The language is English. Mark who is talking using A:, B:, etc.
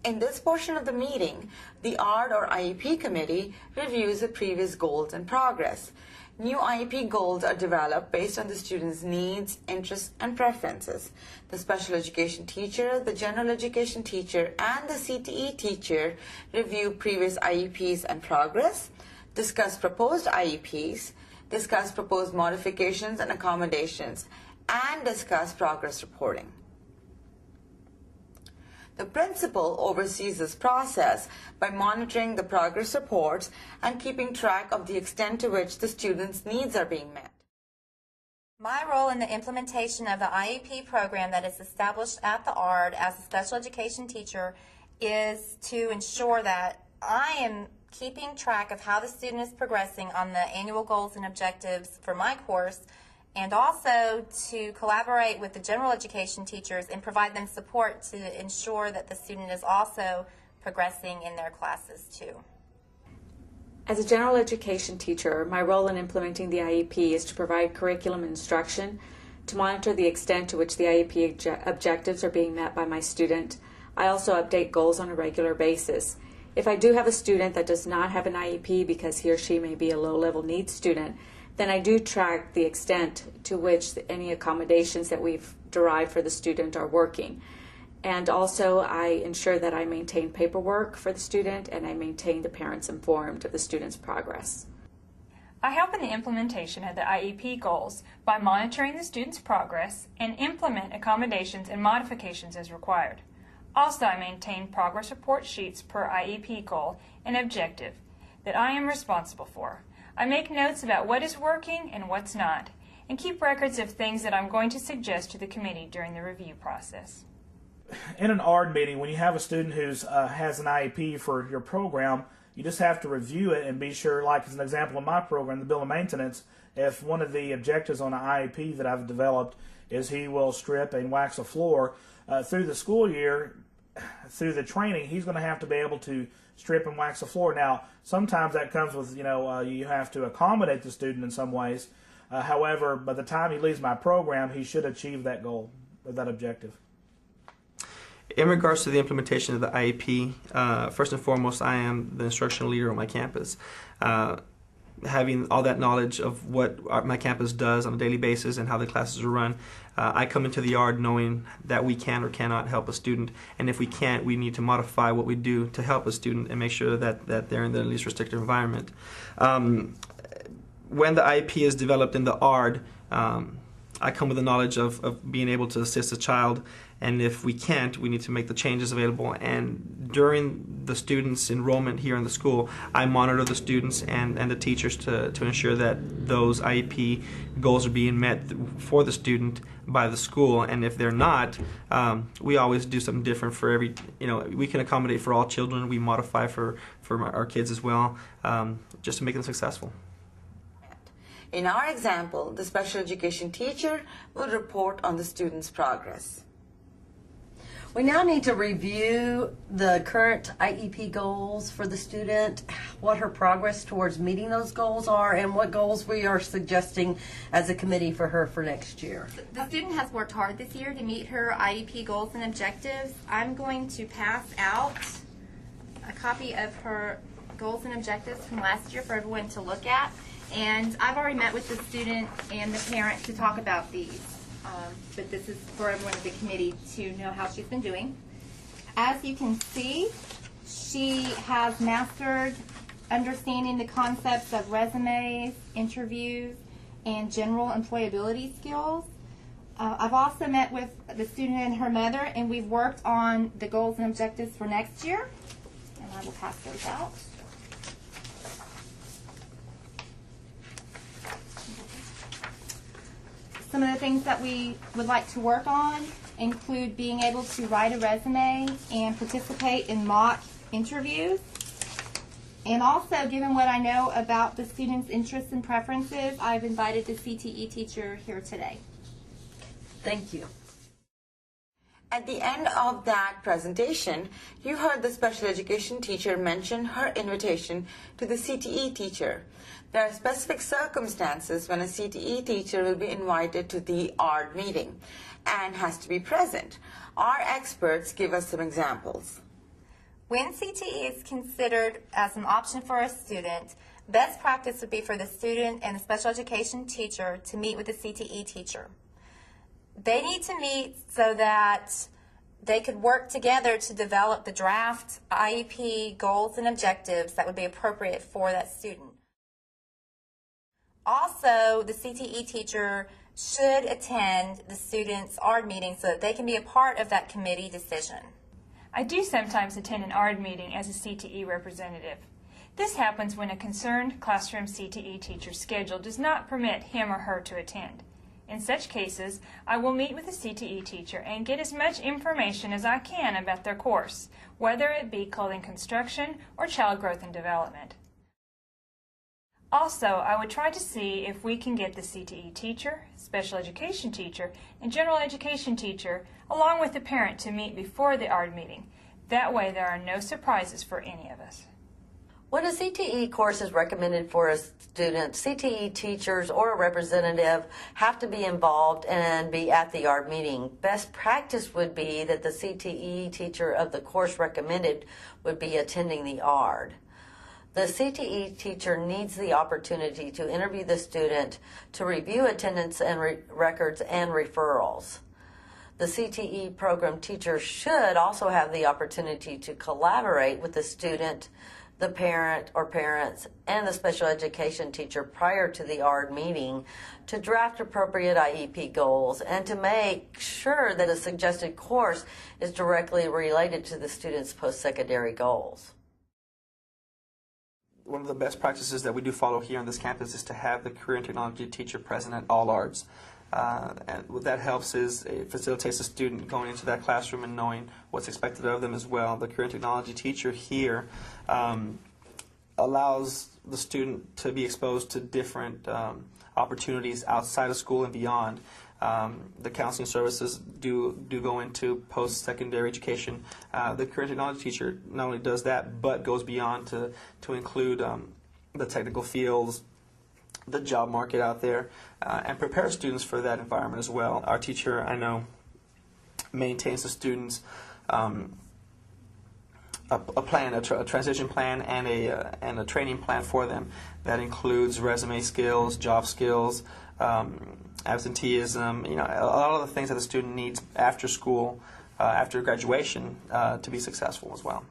A: In this portion of the meeting, the ARD or IEP committee reviews the previous goals and progress. New IEP goals are developed based on the student's needs, interests, and preferences. The special education teacher, the general education teacher, and the CTE teacher review previous IEPs and progress, discuss proposed IEPs, discuss proposed modifications and accommodations, and discuss progress reporting. The principal oversees this process by monitoring the progress reports and keeping track of the extent to which the students' needs are being met.
B: My role in the implementation of the IEP program that is established at the ARD as a special education teacher is to ensure that I am keeping track of how the student is progressing on the annual goals and objectives for my course, and also to collaborate with the general education teachers and provide them support to ensure that the student is also progressing in their classes too.
C: As a general education teacher, my role in implementing the IEP is to provide curriculum instruction, to monitor the extent to which the IEP objectives are being met by my student. I also update goals on a regular basis. If I do have a student that does not have an IEP because he or she may be a low-level needs student, then I do track the extent to which any accommodations that we've derived for the student are working. And also I ensure that I maintain paperwork for the student and I maintain the parents informed of the student's progress.
D: I help in the implementation of the IEP goals by monitoring the student's progress and implement accommodations and modifications as required. Also, I maintain progress report sheets per IEP goal and objective that I am responsible for. I make notes about what is working and what's not, and keep records of things that I'm going to suggest to the committee during the review process.
E: In an ARD meeting, when you have a student who has an IEP for your program, you just have to review it and be sure, like as an example of my program, the bill of maintenance, if one of the objectives on an IEP that I've developed is he will strip and wax a floor, through the school year, through the training, he's going to have to be able to strip and wax the floor. Now, sometimes that comes with, you have to accommodate the student in some ways. However, by the time he leaves my program, he should achieve that goal or that objective.
F: In regards to the implementation of the IEP, first and foremost, I am the instructional leader on my campus. Having all that knowledge of what my campus does on a daily basis and how the classes are run, I come into the yard knowing that we can or cannot help a student, and if we can't, we need to modify what we do to help a student and make sure that they're in the least restrictive environment. When the IEP is developed in the ARD, I come with the knowledge of being able to assist a child, and if we can't, we need to make the changes available. And during the students' enrollment here in the school, I monitor the students and the teachers to ensure that those IEP goals are being met for the student by the school. And if they're not, we always do something different for every, we can accommodate for all children. We modify for our kids as well, just to make them successful.
A: In our example, the special education teacher will report on the student's progress.
G: We now need to review the current IEP goals for the student, what her progress towards meeting those goals are, and what goals we are suggesting as a committee for her for next year.
B: The student has worked hard this year to meet her IEP goals and objectives. I'm going to pass out a copy of her goals and objectives from last year for everyone to look at. And I've already met with the student and the parent to talk about these, but this is for everyone in the committee to know how she's been doing. As you can see, she has mastered understanding the concepts of resumes, interviews, and general employability skills. I've also met with the student and her mother, and we've worked on the goals and objectives for next year, and I will pass those out. Some of the things that we would like to work on include being able to write a resume and participate in mock interviews. And also, given what I know about the students' interests and preferences, I've invited the CTE teacher here today.
G: Thank you.
A: At the end of that presentation, you heard the special education teacher mention her invitation to the CTE teacher. There are specific circumstances when a CTE teacher will be invited to the ARD meeting and has to be present. Our experts give us some examples.
B: When CTE is considered as an option for a student, best practice would be for the student and the special education teacher to meet with the CTE teacher. They need to meet so that they could work together to develop the draft IEP goals and objectives that would be appropriate for that student. Also, the CTE teacher should attend the student's ARD meeting so that they can be a part of that committee decision.
D: I do sometimes attend an ARD meeting as a CTE representative. This happens when a concerned classroom CTE teacher's schedule does not permit him or her to attend. In such cases, I will meet with the CTE teacher and get as much information as I can about their course, whether it be clothing construction or child growth and development. Also, I would try to see if we can get the CTE teacher, special education teacher, and general education teacher, along with the parent, to meet before the ARD meeting. That way there are no surprises for any of us.
G: When a CTE course is recommended for a student, CTE teachers or a representative have to be involved and be at the ARD meeting. Best practice would be that the CTE teacher of the course recommended would be attending the ARD. The CTE teacher needs the opportunity to interview the student, to review attendance and records and referrals. The CTE program teacher should also have the opportunity to collaborate with the student, the parent or parents, and the special education teacher prior to the ARD meeting to draft appropriate IEP goals and to make sure that a suggested course is directly related to the student's post-secondary goals.
F: One of the best practices that we do follow here on this campus is to have the career and technology teacher present at all ARDs. And what that helps is it facilitates the student going into that classroom and knowing what's expected of them as well. The career and technology teacher here allows the student to be exposed to different opportunities outside of school and beyond. The counseling services do go into post-secondary education. The career and technology teacher not only does that, but goes beyond to include the technical fields, the job market out there, and prepare students for that environment as well. Our teacher, I know, maintains the students a plan, a transition plan, and a training plan for them that includes resume skills, job skills, absenteeism, a lot of the things that the student needs after school, after graduation, to be successful as well.